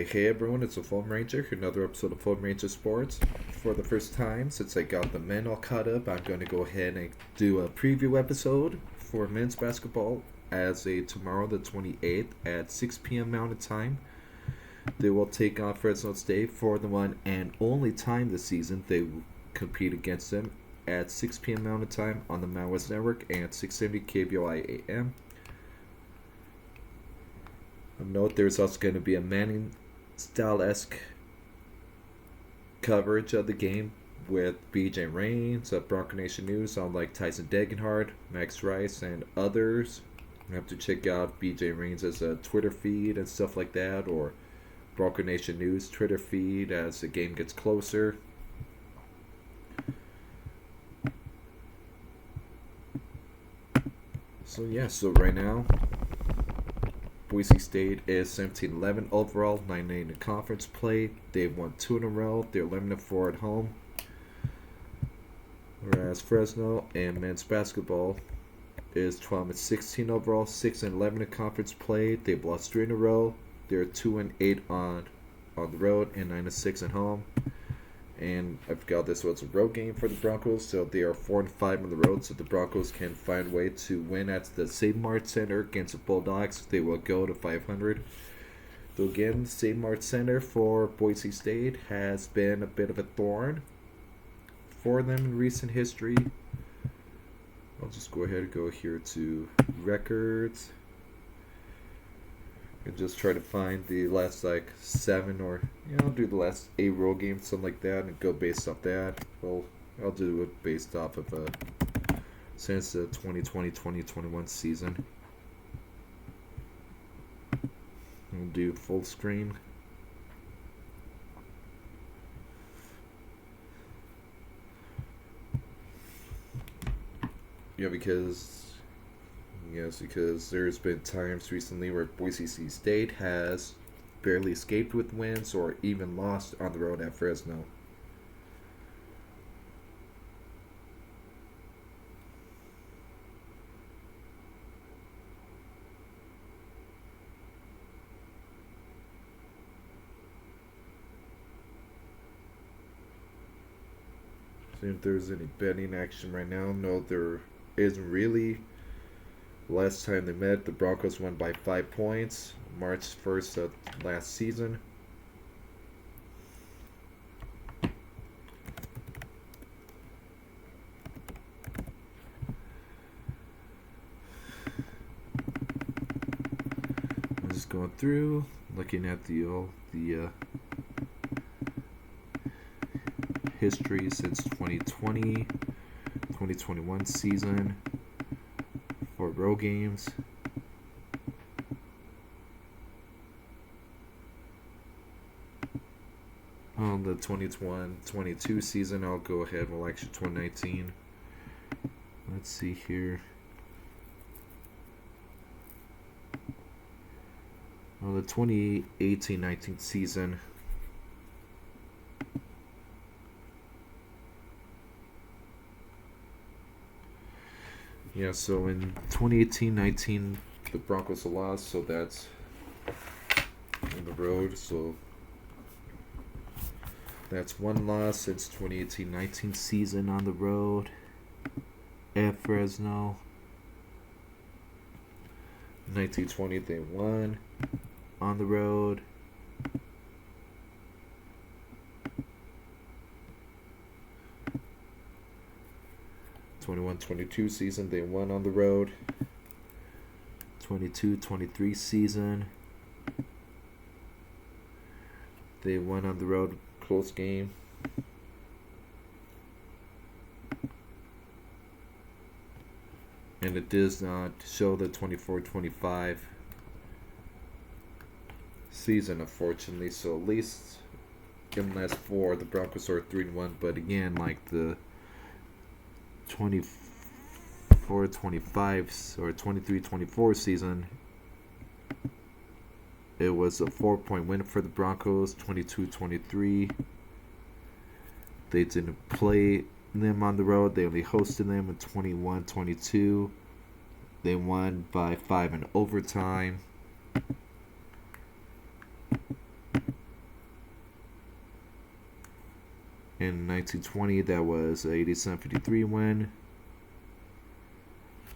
Hey everyone, it's a Phoam Ranger, another episode of Phoam Ranger Sports. For the first time since I got the men all caught up, I'm going to go ahead and do a preview episode for men's basketball as a tomorrow the 28th at 6 p.m. Mountain Time. They will take on Fresno State for the one and only time this season they will compete against them at 6 p.m. Mountain Time on the Mountain West Network and 670 KBOI AM. Note there's also going to be a Manning style-esque coverage of the game with BJ Rains of Bronco Nation News on like Tyson Degenhardt, Max Rice, and others. You have to check out BJ Rains' Twitter feed and stuff like that, or Bronco Nation News Twitter feed as the game gets closer. So right now, Boise State is 17-11 overall, 9-8 in conference play. They've won 2 in a row. They're 11-4 at home. Whereas Fresno in men's basketball is 12-16 overall, 6-11 in conference play. They've lost 3 in a row. They're 2-8 on the road and 9-6 at home. And I forgot this was a road game for the Broncos, so they are 4-5 on the road. So the Broncos can find a way to win at the St. Mart Center against the Bulldogs. They will go to 500. Though again, St. Mart Center for Boise State has been a bit of a thorn for them in recent history. I'll just go ahead and go here to records and just try to find the last 7 or I'll do the last 8 road games, something like that, and go based off that. Well, I'll do it based off of since the 2020-2021 season. We'll do full screen. Because there's been times recently where Boise State has barely escaped with wins or even lost on the road at Fresno. See if there's any betting action right now. No, there isn't really. Last time they met, the Broncos won by 5 points, March 1st of last season. I'm just going through, looking at the history since 2020, 2021 season. For road games. On the 2021-22 season, I'll go ahead. Well, actually, 2019. Let's see here. On the 2018-19 season. Yeah, so in 2018-19, the Broncos lost, so that's on the road. So that's 1 loss since 2018-19 season on the road at Fresno. 1920, they won on the road. The 21-22 season, they won on the road. 22-23 season, they won on the road, close game. And it does not show the 24-25 season, unfortunately. So at least in the last 4, the Broncos are 3-1. But again, like the 24-25 or 23-24 season, it was a 4-point win for the Broncos. 22-23. They didn't play them on the road. They only hosted them in 21-22. They won by 5 in overtime. In 1920, that was a 87-53 win.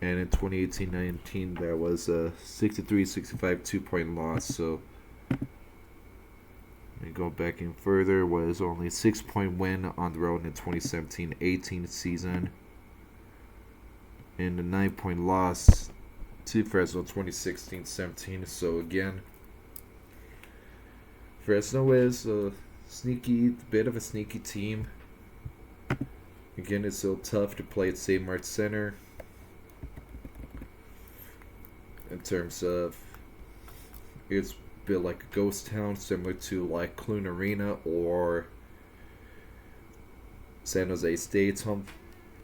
And in 2018-19, that was a 63-65 2-point loss. So, and go back in further, was only a 6-point win on the road in the 2017-18 season. And a 9-point loss to Fresno 2016-17. So again, Fresno is a bit of a sneaky team. Again, it's so tough to play at St. Mark's Center. In terms of, it's built like a ghost town, similar to like Clune Arena or San Jose State's home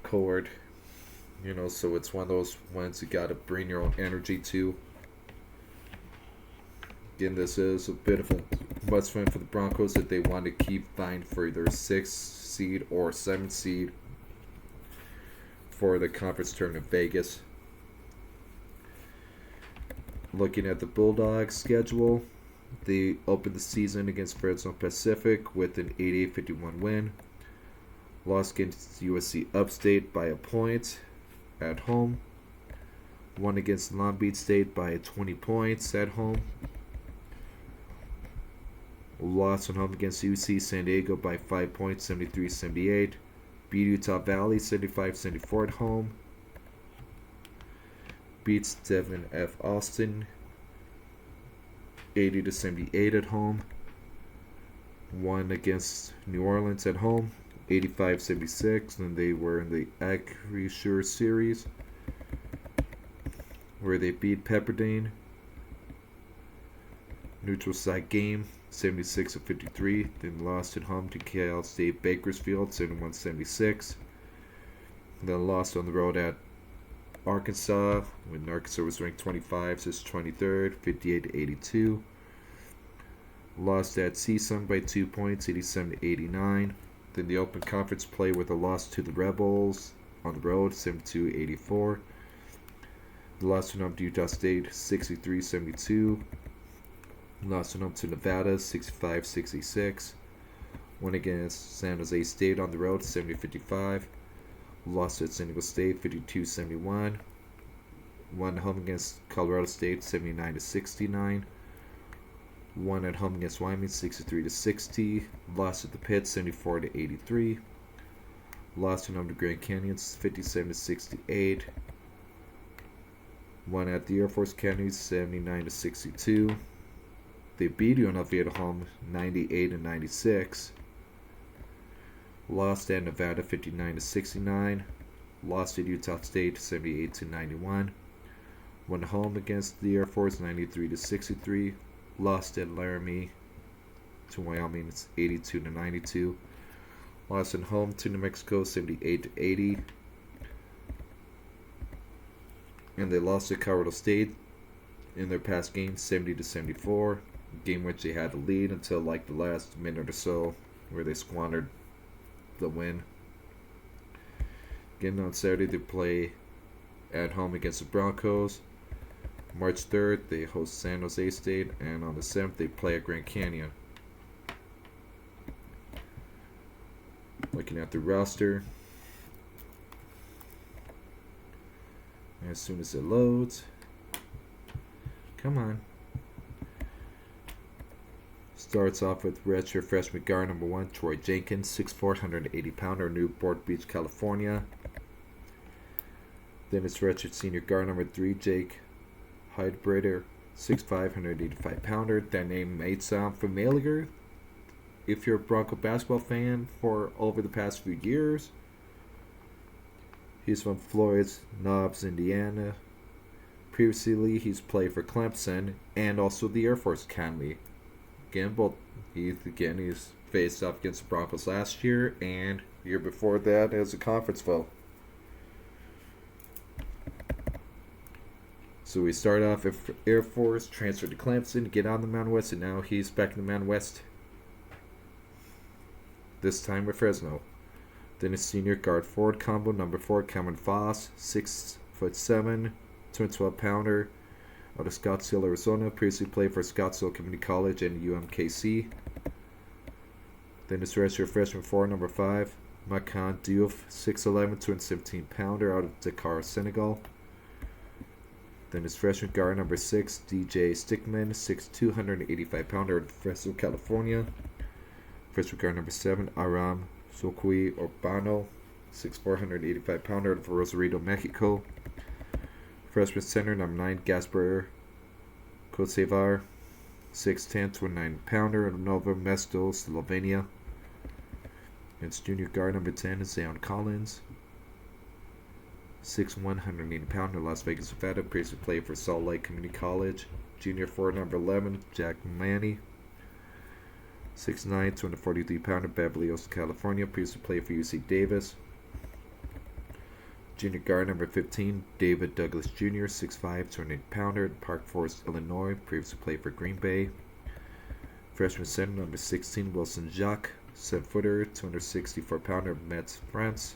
court. You know, so it's one of those ones you gotta bring your own energy to. Again, this is a bit of a must win for the Broncos if they want to keep vying for their 6th seed or 7th seed for the conference tournament in Vegas. Looking at the Bulldogs schedule, they opened the season against Fresno Pacific with an 88-51 win. Lost against USC Upstate by a point at home. Won against Long Beach State by 20 points at home. Lost at home against UC San Diego by 5 points, 73-78. Beat Utah Valley 75-74 at home. Beats Devin F. Austin 80-78 at home. Won against New Orleans at home 85-76, and they were in the Acrisure series where they beat Pepperdine. Neutral site game 76-53, then lost at home to Cal State Bakersfield 71-76. Then lost on the road at Arkansas when Arkansas was ranked 25 since 23rd, 58-82. Lost at CSUN by 2 points, 87-89. Then the Open Conference play with a loss to the Rebels on the road, 72-84. The loss went up to Utah State, 63-72. Lost went up to Nevada, 65-66. Won against San Jose State on the road, 70-55. Lost at San Diego State, 52-71. Won at home against Colorado State, 79-69. Won at home against Wyoming, 63-60. Lost at the Pit, 74-83. Lost at home to Grand Canyon, 57-68. Won at the Air Force Academy, 79-62. They beat UNLV at home, 98-96. Lost at Nevada 59-69. Lost at Utah State 78-91. Won home against the Air Force 93-63. Lost at Laramie to Wyoming 82-92. Lost at home to New Mexico 78-80. And they lost to Colorado State in their past game 70-74. Game which they had to lead until like the last minute or so, where they squandered the win. Again, on Saturday they play at home against the Broncos. March 3rd they host San Jose State, and on the 7th they play at Grand Canyon. Looking at the roster, as soon as it loads, come on. Starts off with redshirt freshman guard number 1, Troy Jenkins, 6'4", 180-pounder, Newport Beach, California. Then it's redshirt senior guard number 3, Jake Hyde, 6'5", 185-pounder. That name may sound familiar if you're a Bronco basketball fan for over the past few years. He's from Floyd's Knobs, Indiana. Previously, he's played for Clemson and also the Air Force Academy. He's faced off against the Broncos last year and year before that as a conference foe. So we start off at Air Force, transferred to Clemson, get on the Mountain West, and now he's back in the Mountain West. This time with Fresno. Then a senior guard forward combo, number 4, Cameron Foss, 6'7", 212-pounder. Out of Scottsdale, Arizona, previously played for Scottsdale Community College and UMKC. Then his redshirt freshman 4, number 5, Makan Diouf, 6'11", 217-pounder out of Dakar, Senegal. Then his freshman guard number 6, DJ Stickman, 6'2", 185-pounder out of Fresno, California. Freshman guard number 7, Aram Sokui Urbano, 6'4", 185-pounder out of Rosarito, Mexico. Freshman center number 9, Gasper Kosevar, 6'10", 29-pounder out of Novo Mesto, Slovenia. Its junior guard number 10 is Zion Collins, 6'1", 180-pounder, Las Vegas, Nevada. Previously played for Salt Lake Community College. Junior forward number 11, Jack Manny, 6'9", 243-pounder, Beverly Hills, California. Previously played for UC Davis. Junior guard number 15, David Douglas Jr., 6'5", 208-pounder, Park Forest, Illinois. Previously played for Green Bay. Freshman center number 16, Wilson Jacques, 7-footer, 264-pounder, Metz, France.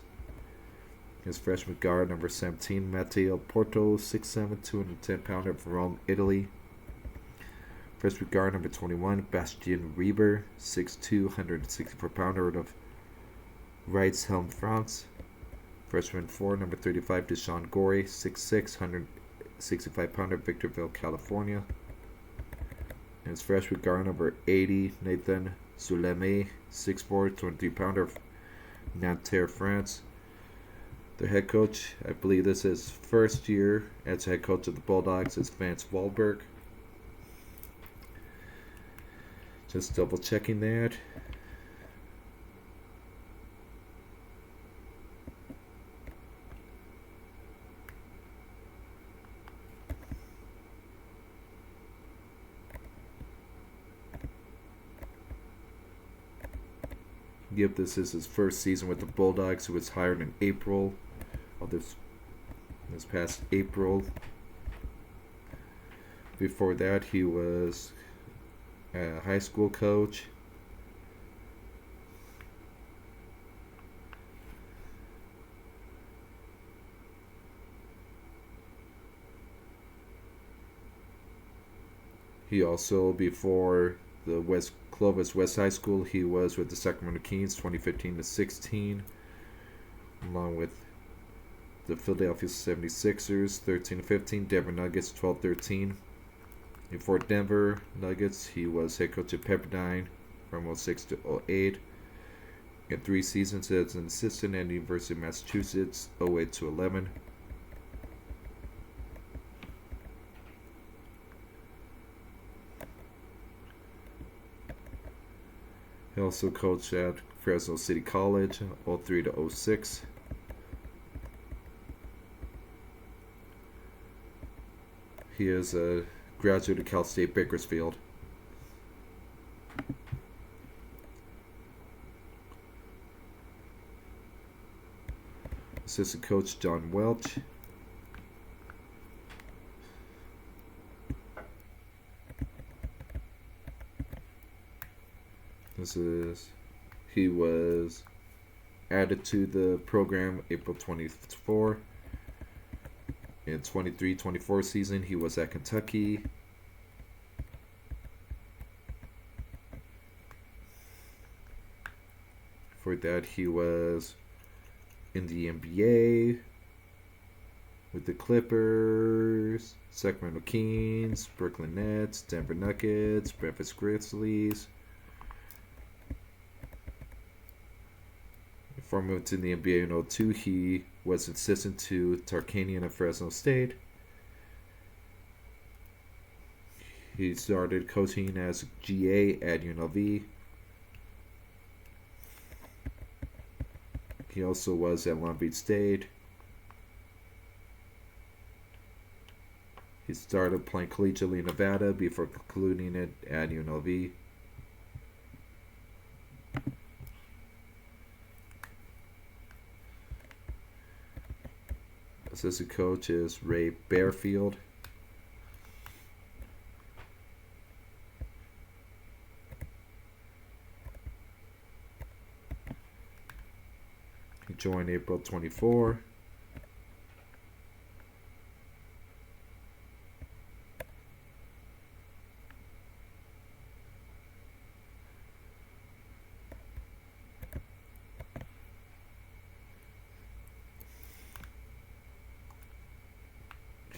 His freshman guard number 17, Matteo Porto, 6'7", 210-pounder, from Rome, Italy. Freshman guard number 21, Bastien Reber, 6'2", 164-pounder, out of Reitzhelm, France. Freshman 4, number 35, Deshaun Gorey, 6'6", 165-pounder, Victorville, California. And his freshman guard number 80, Nathan Souleme, 6'4", 23-pounder, Nanterre, France. Their head coach, I believe this is his first year as head coach of the Bulldogs, is Vance Wahlberg. Just double checking that. Yep, this is his first season with the Bulldogs. He was hired in April of this past April. Before that, he was a high school coach. He also, before the Clovis West High School, he was with the Sacramento Kings 2015-16, along with the Philadelphia 76ers 13-15, Denver Nuggets 12-13. Before Denver Nuggets, he was head coach at Pepperdine from 06 to 08, and 3 seasons as an assistant at the University of Massachusetts 08 to 11. He also coached at Fresno City College 03 to 06. He is a graduate of Cal State Bakersfield. Assistant coach John Welch. He was added to the program April 24. In 23-24 season, he was at Kentucky. For that, he was in the NBA with the Clippers, Sacramento Kings, Brooklyn Nets, Denver Nuggets, Memphis Grizzlies. Before moving to the NBA in 02, he was assistant to Tarkanian at Fresno State. He started coaching as GA at UNLV. He also was at Long Beach State. He started playing collegiately in Nevada before concluding it at UNLV. Assistant coach is Ray Bearfield. He joined April 24.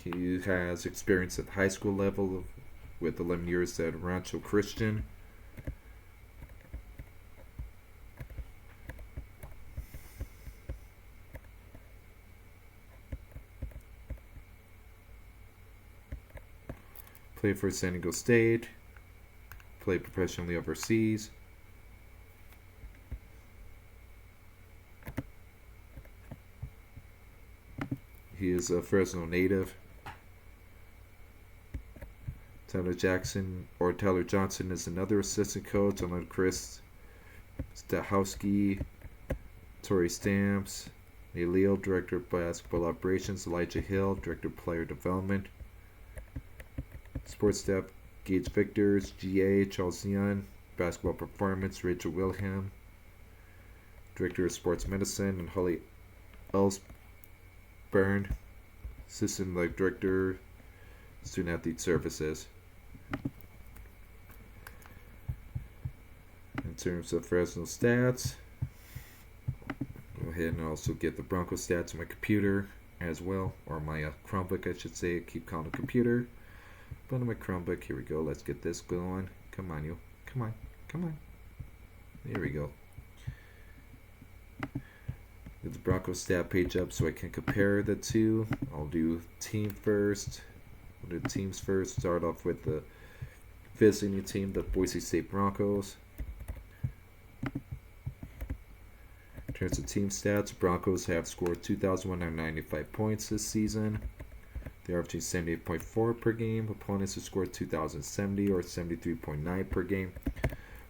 He has experience at the high school level with 11 years at Rancho Christian. Played for San Diego State. Played professionally overseas. He is a Fresno native. Tyler Johnson is another assistant coach, along with Chris Stahowski, Tori Stamps, Neil, Director of Basketball Operations, Elijah Hill, Director of Player Development, Sports Staff, Gage Victors, GA, Charles Young, Basketball Performance, Rachel Wilhelm, Director of Sports Medicine, and Holly Elsburn, Assistant Director, Student Athlete Services. In terms of Fresno stats, go ahead and also get the Bronco stats on my computer as well, or my Chromebook, I should say. I keep calling it computer, but on my Chromebook. Here we go. Let's get this going. Come on, you. Come on. There we go. Get the Bronco stat page up so I can compare the two. I'll do team first. We'll do teams first. Start off with the visiting team, the Boise State Broncos. In terms of team stats, Broncos have scored 2,195 points this season. They're averaging 78.4 per game. Opponents have scored 2,070 or 73.9 per game.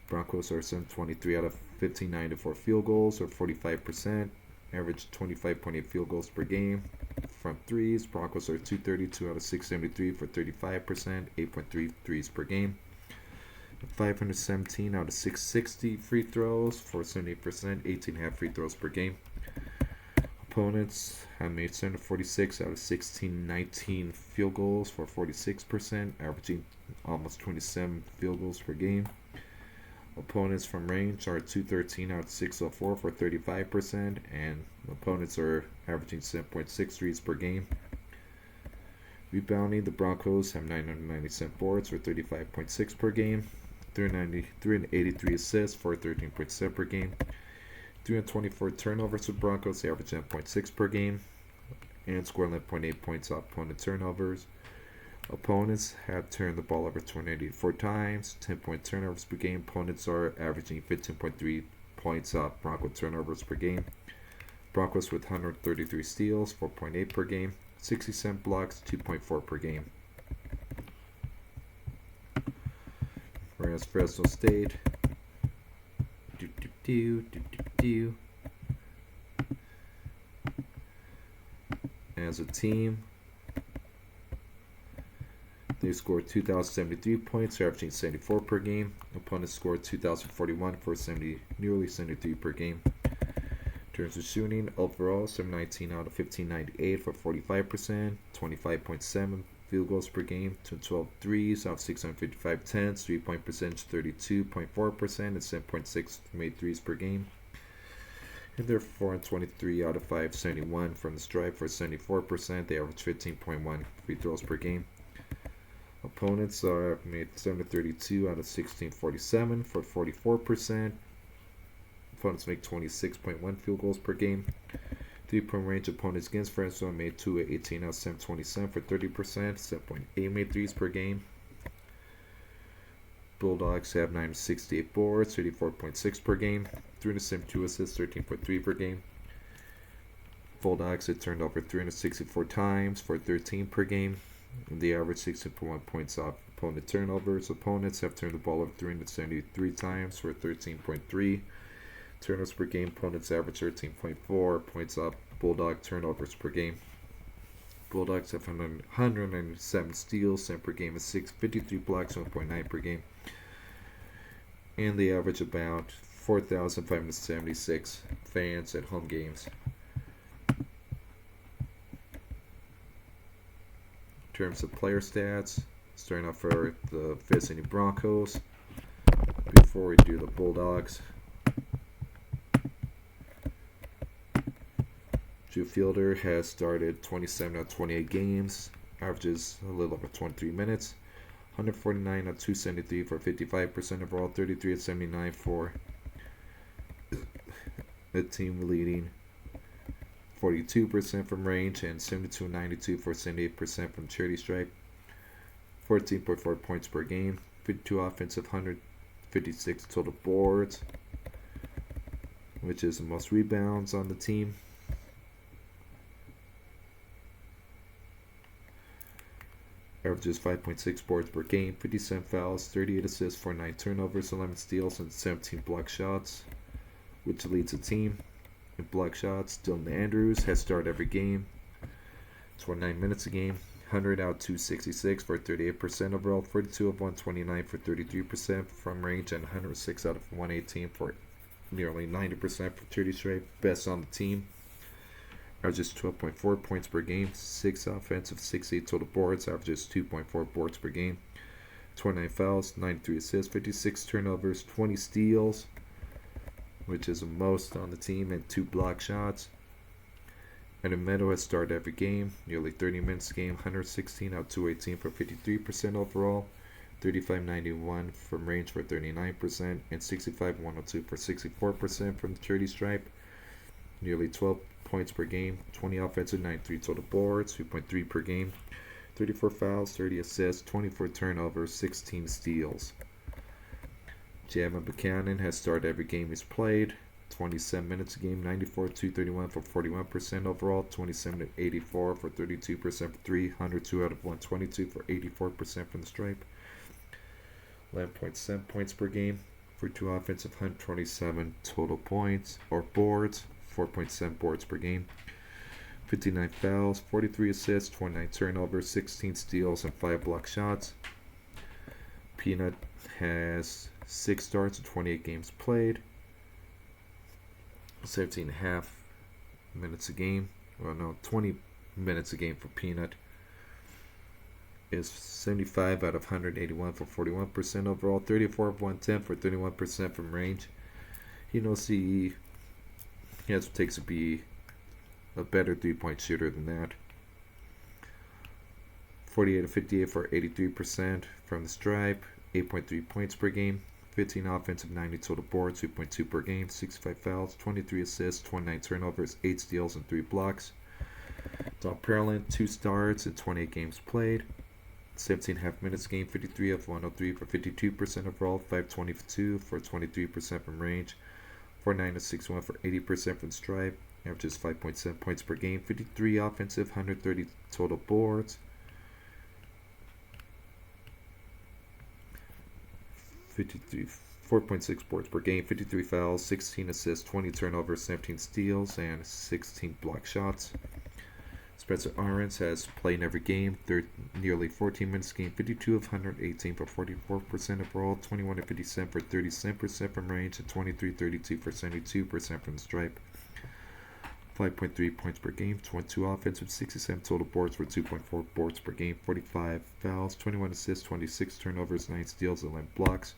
Broncos are 723 out of 1594 field goals, or 45%. Average 25.8 field goals per game. Front threes, Broncos are 232 out of 673 for 35%, 8.3 threes per game. 517 out of 660 free throws for 78%, 18.5 free throws per game. Opponents have made 746 out of 1619 field goals for 46%, averaging almost 27 field goals per game. Opponents from range are 213 out of 604 for 35%, and opponents are averaging 7.6 threes per game. Rebounding, the Broncos have 997 boards for 35.6 per game, 383 assists for 13.7 per game, 324 turnovers for Broncos, they average 10.6 per game, and score 11.8 points off opponent turnovers. Opponents have turned the ball over 284 times, 10-point turnovers per game. Opponents are averaging 15.3 points off Bronco turnovers per game. Broncos with 133 steals, 4.8 per game, 67 blocks, 2.4 per game. Whereas Fresno State, as a team, they scored 2,073 points, averaging 74 per game. Opponents scored 2,041 for nearly 73 per game. In terms of shooting, overall, 719 out of 1598 for 45%, 25.7 field goals per game, 12 threes out of 655 attempts, 3-point percentage 32.4%, and 7.6 made threes per game. And they're 423 out of 571 from the stripe for 74%. They average 15.1 free throws per game. Opponents are made 732 out of 1647 for 44%. Opponents make 26.1 field goals per game. 3-point range opponents against Fresno made 218 out of 727 for 30%, 7.8 made threes per game. Bulldogs have 968 boards, 34.6 per game, 372 assists, 13.3 per game. Bulldogs have turned over 364 times for 13 per game. They average 16.1 points off opponent turnovers. Opponents have turned the ball over 373 times for 13.3 turnovers per game. Opponents average 13.4 points off Bulldog turnovers per game. Bulldogs have 197 steals, 10 per game, and 653 blocks, 1.9 per game. And they average about 4,576 fans at home games. In terms of player stats, starting off for the visiting Broncos, before we do the Bulldogs. Drew Fielder has started 27 out of 28 games, averages a little over 23 minutes. 149 at 273 for 55% overall, 33 at 79 for the team leading 42% from range, and 72 92 for 78% from charity stripe. 14.4 points per game, 52 offensive, 156 total boards, which is the most rebounds on the team. Averages 5.6 boards per game, 57 fouls, 38 assists, 49 turnovers, 11 steals, and 17 block shots, which leads the team in block shots. Dylan Andrews has started every game, 29 minutes a game, 100 out 266 for 38% overall, 42 of 129 for 33% from range, and 106 out of 118 for nearly 90% for charity stripe. Best on the team. Averages 12.4 points per game, 6 offensive, 68 total boards, averages 2.4 boards per game, 29 fouls, 93 assists, 56 turnovers, 20 steals, which is the most on the team, and 2 block shots. And Meadow has started every game, nearly 30 minutes a game, 116 out 218 for 53% overall, 35-91 from range for 39%, and 65-102 for 64% from the charity stripe. Nearly 12 points per game, 20 offensive, 93 total boards, 2.3 per game, 34 fouls, 30 assists, 24 turnovers, 16 steals. Javon Buchanan has started every game he's played, 27 minutes a game, 94 231 for 41% overall, 27 84 for 32% for 3, 102 out of 122 for 84% from the stripe. 11.7 points per game for 2 offensive, 127 total points or boards, 4.7 boards per game. 59 fouls, 43 assists, 29 turnovers, 16 steals, and 5 block shots. Peanut has 6 starts and 28 games played. 17.5 minutes a game. Well, no, 20 minutes a game for Peanut. Is 75 out of 181 for 41% overall, 34 of 110 for 31% from range. He knows he has what it takes to be a better 3-point shooter than that. 48 of 58 for 83% from the stripe, 8.3 points per game, 15 offensive, 90 total boards, 2.2 per game, 65 fouls, 23 assists, 29 turnovers, 8 steals, and 3 blocks. Don Perlin, 2 starts and 28 games played. 17.5 minutes game, 53 of 103 for 52% overall, 522 for 23% from range, 49 of 61 for 80% from stripe, averages 5.7 points per game, 53 offensive, 130 total boards, 4.6 boards per game, 53 fouls, 16 assists, 20 turnovers, 17 steals, and 16 block shots. Spencer Arons has played in every game, nearly 14 minutes a game, 52 of 118 for 44% overall, 21 of 57 for 37% from range, and 23-32 for 72% from the stripe. 5.3 points per game, 22 offensive, 67 total boards for 2.4 boards per game, 45 fouls, 21 assists, 26 turnovers, 9 steals, and 11 blocks.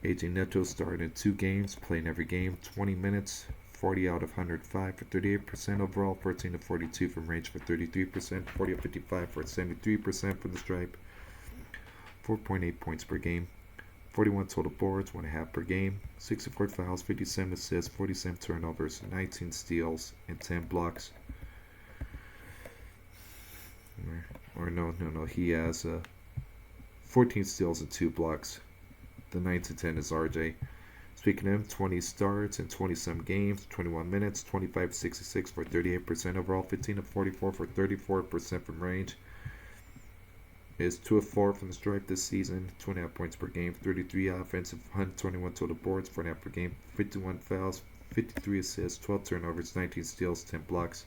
AJ Neto started in 2 games, played in every game, 20 minutes, 40 out of 105 for 38% overall, 14 of 42 from range for 33%, 40 of 55 for 73% from the stripe. 4.8 points per game, 41 total boards, 1.5 per game, 64 fouls, 57 assists, 47 turnovers, 19 steals, and 10 blocks. He has 14 steals and 2 blocks. The 9-10 is RJ. Speaking of him, 20 starts and 27 games, 21 minutes, 25-66 for 38% overall, 15 of 44 for 34% from range. Is 2 of 4 from the stripe this season, 2.5 points per game, 33 offensive, 121 total boards, 4.5 per game, 51 fouls, 53 assists, 12 turnovers, 19 steals, 10 blocks.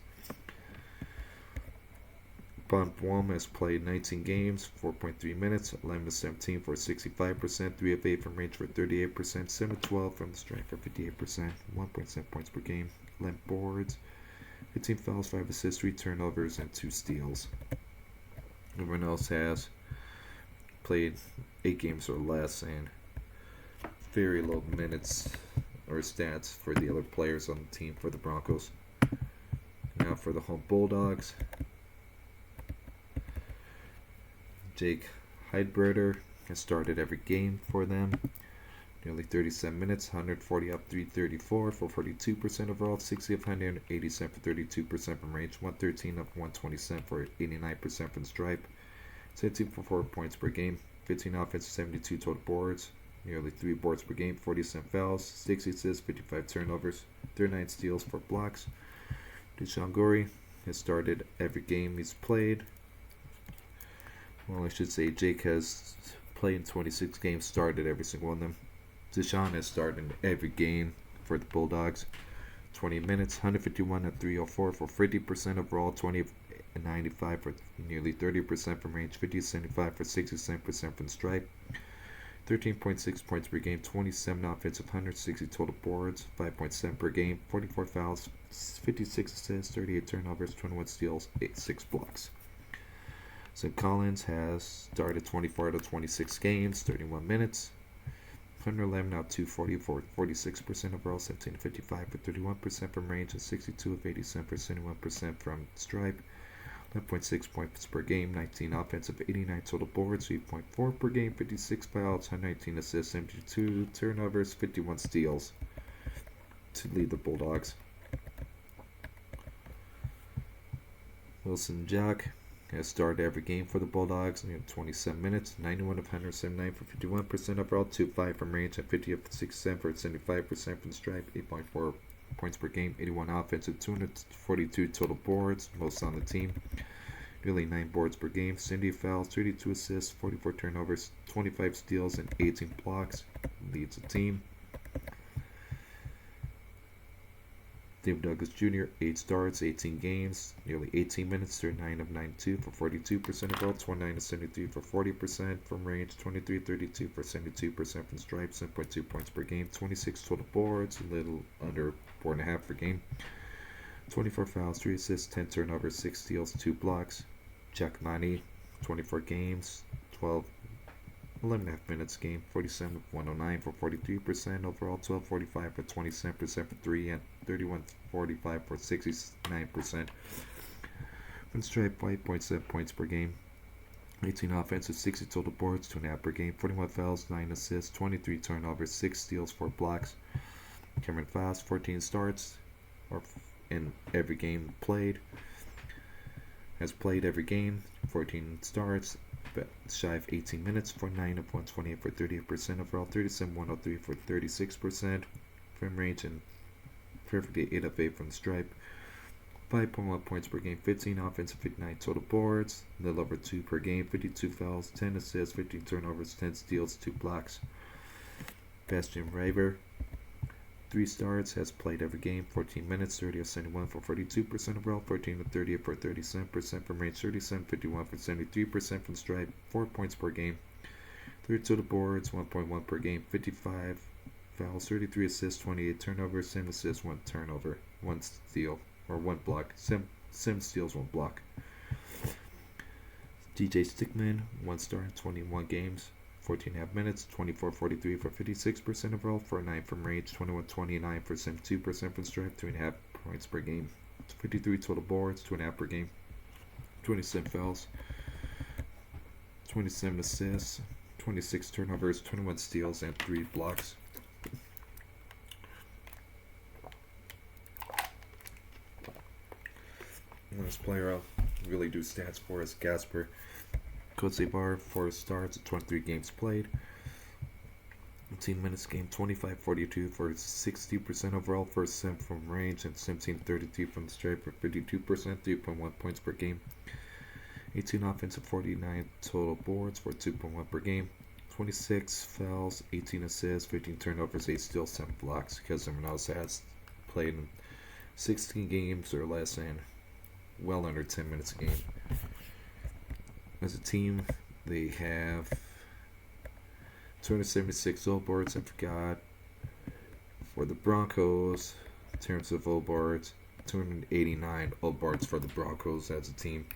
Phoam has played 19 games, 4.3 minutes, 11 of 17 for 65%, 3 of 8 from range for 38%, 7 of 12 from the stripe for 58%, 1.7 points per game, 11 boards, 15 fouls, 5 assists, 3 turnovers, and 2 steals. Everyone else has played 8 games or less, and very low minutes or stats for the other players on the team for the Broncos. Now for the home Bulldogs. Jake Hyde has started every game for them. Nearly 37 minutes, 140 up 334 for 42% overall, 60 of 180 cent for 32% from range, 113 up 120 cent for 89% from stripe, 17 for 4 points per game, 15 offense, 72 total boards, nearly 3 boards per game, 40% fouls, 60 assists, 55 turnovers, 39 steals, 4 blocks. Deshaun Gorey has started every game he's played. Well, I should say Jake has played in 26 games, started every single one of them. Deshaun has started every game for the Bulldogs. 20 minutes, 151 at 304 for 50% overall, 20 and 95 for nearly 30% from range, 50 75 for 67% from stripe. 13.6 points per game, 27 offensive, 160 total boards, 5.7 per game, 44 fouls, 56 assists, 38 turnovers, 21 steals, 6 blocks. So Collins has started 24 out of 26 games, 31 minutes. 111 out 240 for 46% overall, 17 to 55 for 31% from range, and 62 of 87 for 71% from stripe. 11.6 points per game, 19 offensive, 89 total boards, 8.4 per game, 56 fouls, 119 assists, 72 turnovers, 51 steals to lead the Bulldogs. Wilson Jack has started every game for the Bulldogs in 27 minutes, 91 of 179 for 51% overall, 2-5 from range, and 50 of 67 for 75% from stripe, 8.4 points per game, 81 offensive, 242 total boards, most on the team, nearly 9 boards per game, 70 fouls, 32 assists, 44 turnovers, 25 steals, and 18 blocks, leads the team. David Douglas Jr., 8 starts, 18 games, nearly 18 minutes, 39 of 92 for 42% overall, 29 of 73 for 40% from range, 23 32 for 72% from stripe, 7.2 points per game, 26 total boards, a little under 4.5 per game, 24 fouls, 3 assists, 10 turnovers, 6 steals, 2 blocks. Jack Money, 24 games, 11.5 minutes game, 47 of 109 for 43% overall, 12.45 for 27% for 3, and 31.45 for 69% from stripe, 5.7 points per game, 18 offensive, 60 total boards, 2.5 per game, 41 fouls, 9 assists, 23 turnovers, 6 steals, 4 blocks. Cameron Fast, 14 starts in every game played. Has played every game, 14 starts, shy of 18 minutes, 49 of 128 for 38% overall, 37 103 for 36% from range, and perfectly 8 of 8 from the stripe. 5.1 points per game, 15 offensive, 59 total boards, a little over 2 per game, 52 fouls, 10 assists, 15 turnovers, 10 steals, 2 blocks. Bastian River, 3 starts, has played every game, 14 minutes, 30 of 71 for 42% overall, 14 of 30 for 37% from range, 37 51 for 73% from stripe, 4 points per game, 3 total boards, 1.1 per game, 55 fouls, 33 assists, 28 turnovers, 7 assists, 1 turnover, 1 steal, or 1 block, 7 steals, 1 block. DJ Stickman, 1 star in 21 games, 14.5 minutes, 24-43 for 56% overall, 4-9 from range, 21-29 for 72% from stripe, 3.5 points per game, 53 total boards, 2.5 per game, 27 fouls, 27 assists, 26 turnovers, 21 steals, and 3 blocks. This player I'll really do stats for is Gasper Kotzebar, 4 starts, 23 games played, 18 minutes game, 25-42 for 60% overall, first 7 from range, and 17-32 from the stripe for 52%, 3.1 points per game, 18 offensive, 49 total boards for 2.1 per game, 26 fouls, 18 assists, 15 turnovers, 8 steals, 7 blocks, because everyone else has played in 16 games or less and well under 10 minutes a game. As a team, they have 276 old boards. I forgot. For the Broncos, in terms of old boards, 289 old boards for the Broncos as a team.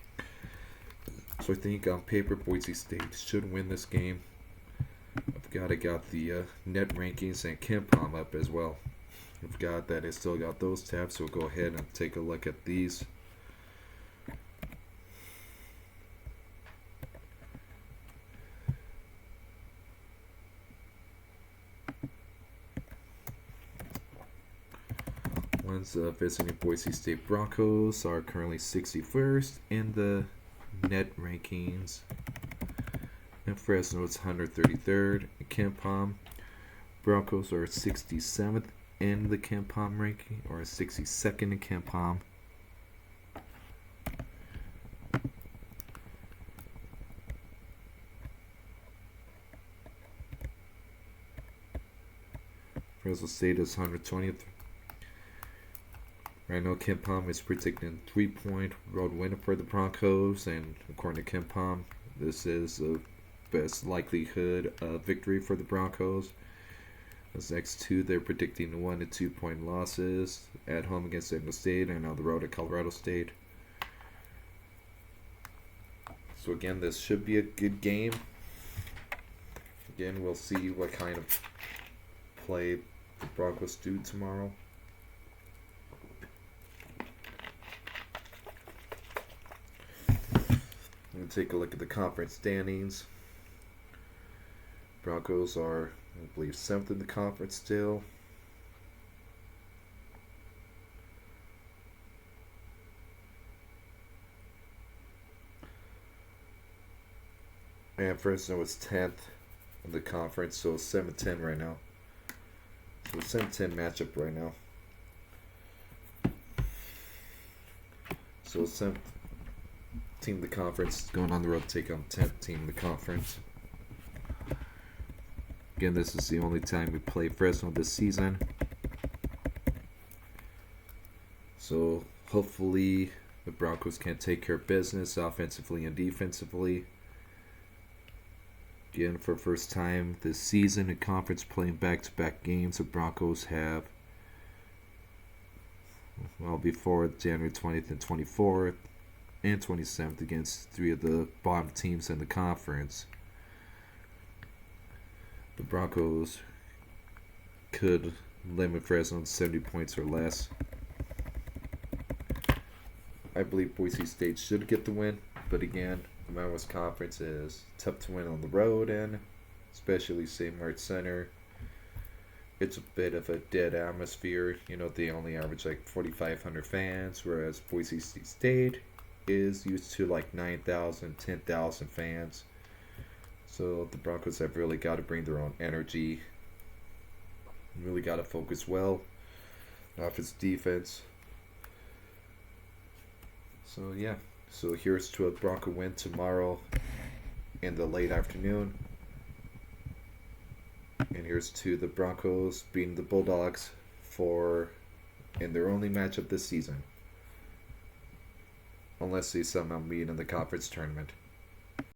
So I think on paper, Boise State should win this game. I forgot I got the net rankings and Ken Pom up as well. I forgot that I still got those tabs, so we'll go ahead and take a look at these. Bruins visiting Boise State Broncos are currently 61st in the net rankings. And Fresno is 133rd. Ken Pom Broncos are 67th in the Ken Pom ranking, or 62nd in Ken Pom. Fresno State is 120th. Right now, Ken Pom is predicting 3-point road winner for the Broncos, and according to Ken Pom, this is the best likelihood of victory for the Broncos. Those next two, they're predicting 1 to 2-point losses at home against Fresno State and on the road at Colorado State. So again, this should be a good game. Again, we'll see what kind of play the Broncos do tomorrow. I'm going to take a look at the conference standings. Broncos are, I believe, 7th in the conference still. And Fresno is 10th in the conference, so 7-10 right now. So 7-10 matchup right now. So 7th team of the conference going on the road to take on 10th team of the conference. Again, this is the only time we play Fresno this season. So hopefully the Broncos can take care of business offensively and defensively. Again, for the first time this season in conference playing back-to-back games, the Broncos have, well, before January 20th and 24th and 27th against 3 of the bottom teams in the conference. The Broncos could limit Fresno to 70 points or less. I believe Boise State should get the win, but again, the Mountain West Conference is tough to win on the road, and especially St. Mark's Center. It's a bit of a dead atmosphere. You know, they only average like 4,500 fans, whereas Boise State is used to like 9,000, 10,000 fans. So the Broncos have really got to bring their own energy. Really got to focus well. Offense, defense. So yeah. So here's to a Bronco win tomorrow in the late afternoon. And here's to the Broncos beating the Bulldogs in their only matchup this season. Unless they somehow meet in the conference tournament.